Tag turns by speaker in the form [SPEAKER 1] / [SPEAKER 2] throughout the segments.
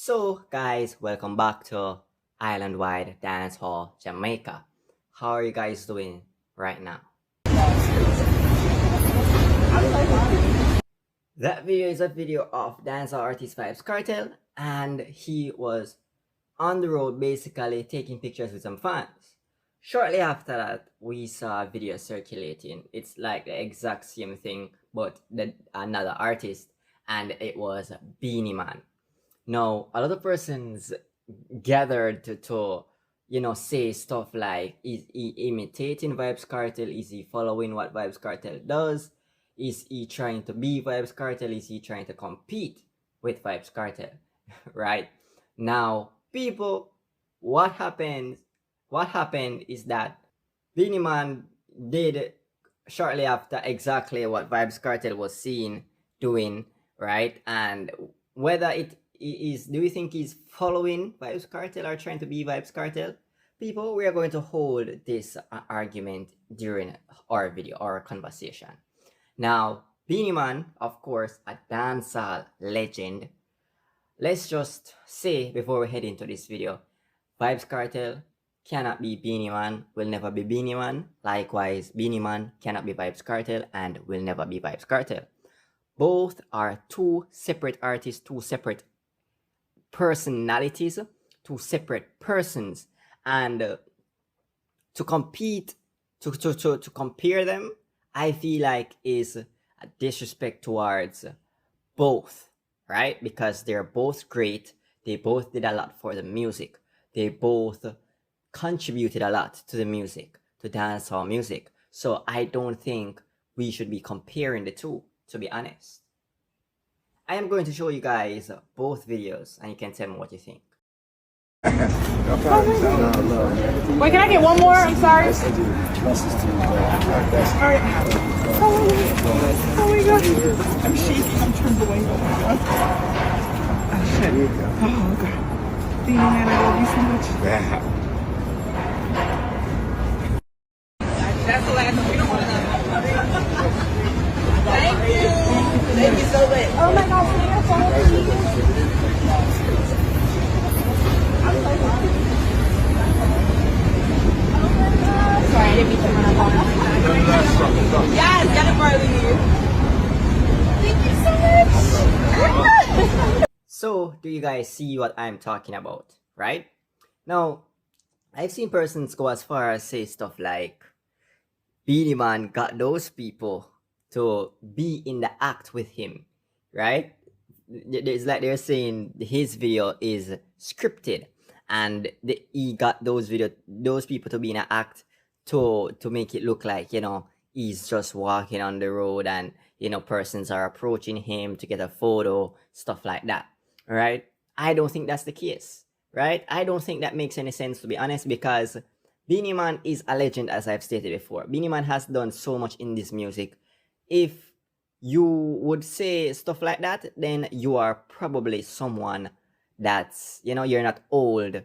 [SPEAKER 1] So guys, welcome back to Island-wide Dance Hall Jamaica. How are you guys doing right now? That video is a video of dancehall artist Vybz Kartel, and he was on the road basically taking pictures with some fans. Shortly after that, we saw a video circulating. It's like the exact same thing, but another artist, and it was Beenie Man. Now, a lot of persons gathered to say stuff like, is he imitating Vybz Kartel? Is he following what Vybz Kartel does? Is he trying to be Vybz Kartel? Is he trying to compete with Vybz Kartel? Right now, people, what happened is that Beenie Man did shortly after exactly what Vybz Kartel was seen doing, right? And whether it is, do you think he's following Vybz Kartel or trying to be Vybz Kartel? People, we are going to hold this argument during our video, our conversation. Now, Beenie Man, of course, a dancehall legend. Let's just say before we head into this video, Vybz Kartel cannot be Beenie Man, will never be Beenie Man. Likewise, Beenie Man cannot be Vybz Kartel and will never be Vybz Kartel. Both are two separate artists, two separate personalities, two separate persons, and to compete, to compare them, I feel like is a disrespect towards both, right? Because they're both great, they both did a lot for the music, they both contributed a lot to the music, to dancehall music. So I don't think we should be comparing the two, to be honest. I am going to show you guys both videos and you can tell me what you think.
[SPEAKER 2] Wait, can I get one more? I'm sorry. All right. Oh my God. I'm shaking. I'm trembling. Oh my God. Oh shit. Oh God. Beenie Man, I love you so much. That's the last one. We don't want to know. Thank you. Thank you so much. Oh my God. Can I follow you? Sorry, I didn't mean to run up on you. Yes, get it for you. Thank you so much.
[SPEAKER 1] So, do you guys see what I'm talking about, right? Now, I've seen persons go as far as say stuff like, Beenie Man got those people to be in the act with him, right? It's like they're saying his video is scripted, and he got those people to be in an act to make it look like, he's just walking on the road and, persons are approaching him to get a photo, stuff like that, right? I don't think that's the case, right? I don't think that makes any sense, to be honest, because Beenie Man is a legend, as I've stated before. Beenie Man has done so much in this music. If you would say stuff like that, then you are probably someone that's, you're not old,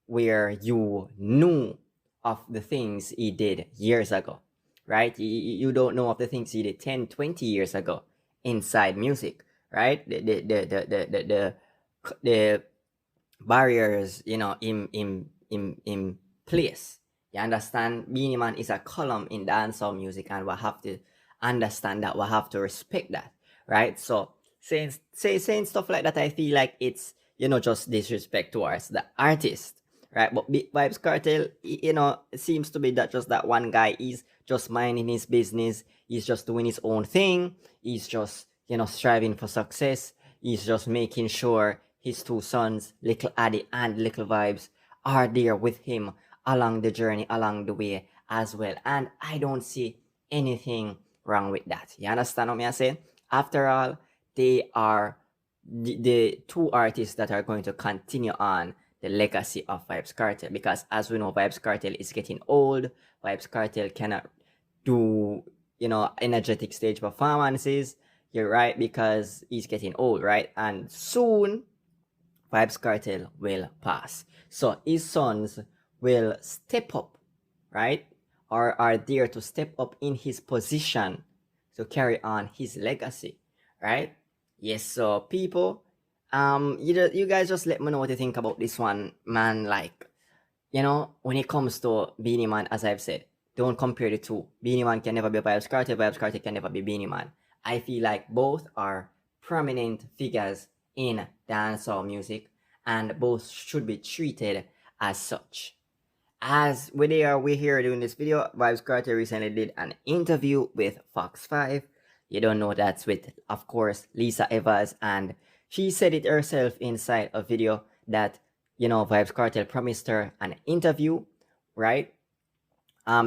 [SPEAKER 1] where you knew of the things he did years ago, right? You don't know of the things he did 10, 20 years ago inside music, right? The barriers, in place. You understand? Beenie Man is a column in dancehall music, and we'll have to understand that, we'll have to respect that, right? So saying stuff like that, I feel like it's, just disrespect towards the artist, right? But Vybz Kartel, it seems to be that just that one guy is just minding his business, he's just doing his own thing, he's just, striving for success, he's just making sure his two sons, Little Addy and Little Vybz, are there with him along the journey, along the way as well. And I don't see anything wrong with that. You understand what I'm saying? After all, they are the two artists that are going to continue on the legacy of Vybz Kartel, because as we know, Vybz Kartel is getting old. Vybz Kartel cannot do, energetic stage performances. You're right, because he's getting old, right? And soon Vybz Kartel will pass. So his sons will step up, right? Or are there to step up in his position to carry on his legacy, right? Yes, so people, You guys just let me know what you think about this one, man. Like, when it comes to Beenie Man, as I've said, don't compare the two. Beenie Man can never be Vybz Kartel. Vybz Kartel can never be Beenie Man. I feel like both are prominent figures in dancehall music, and both should be treated as such. As we're here doing this video, Vybz Kartel recently did an interview with Fox 5. You don't know that's with, of course, Lisa Evans, and she said it herself inside a video that, Vybz Kartel promised her an interview, right?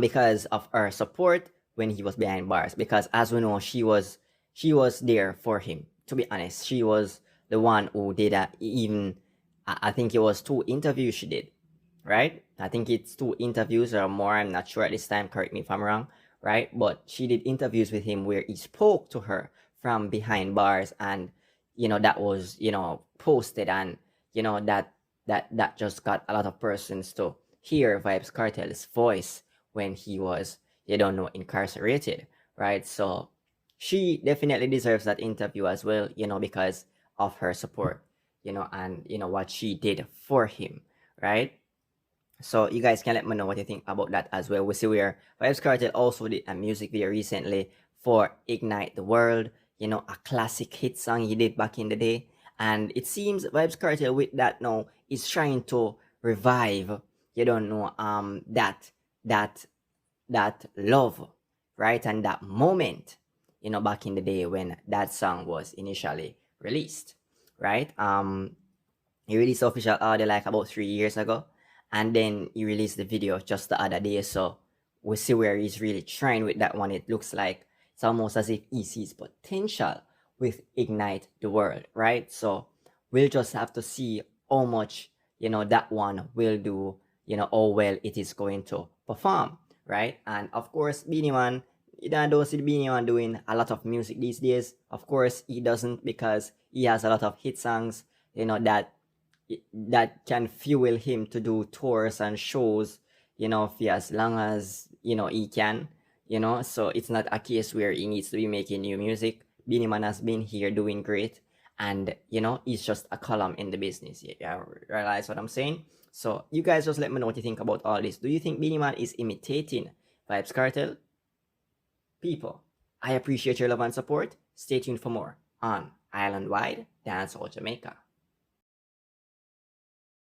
[SPEAKER 1] Because of her support when he was behind bars. Because as we know, she was there for him. To be honest, she was the one who did even, I think it was 2 interviews she did, right? I think it's 2 interviews or more. I'm not sure at this time. Correct me if I'm wrong, right? But she did interviews with him where he spoke to her from behind bars, and that was posted, and that just got a lot of persons to hear Vybz Kartel's voice when he was incarcerated, right? So she definitely deserves that interview as well, because of her support, and what she did for him, right? So you guys can let me know what you think about that as well. We see where Vybz Kartel also did a music video recently for Ignite the World, a classic hit song he did back in the day. And it seems Vybz Kartel with that now is trying to revive, that love, right? And that moment, back in the day when that song was initially released, right? He released official audio like about 3 years ago, and then he released the video just the other day. So we see where he's really trying with that one. It looks like it's almost as if he sees potential with Ignite the World, right? So we'll just have to see how much that one will do, how well it is going to perform, right? And of course, Beenie Man, I don't see the Beenie Man doing a lot of music these days. Of course, he doesn't, because he has a lot of hit songs, that can fuel him to do tours and shows, for as long as he can, so it's not a case where he needs to be making new music. Beenie Man has been here doing great, and he's just a column in the business. Yeah, realize what I'm saying? So you guys just let me know what you think about all this. Do you think Beenie Man is imitating Vybz Kartel? People, I appreciate your love and support. Stay tuned for more on Island Wide Dancehall Jamaica.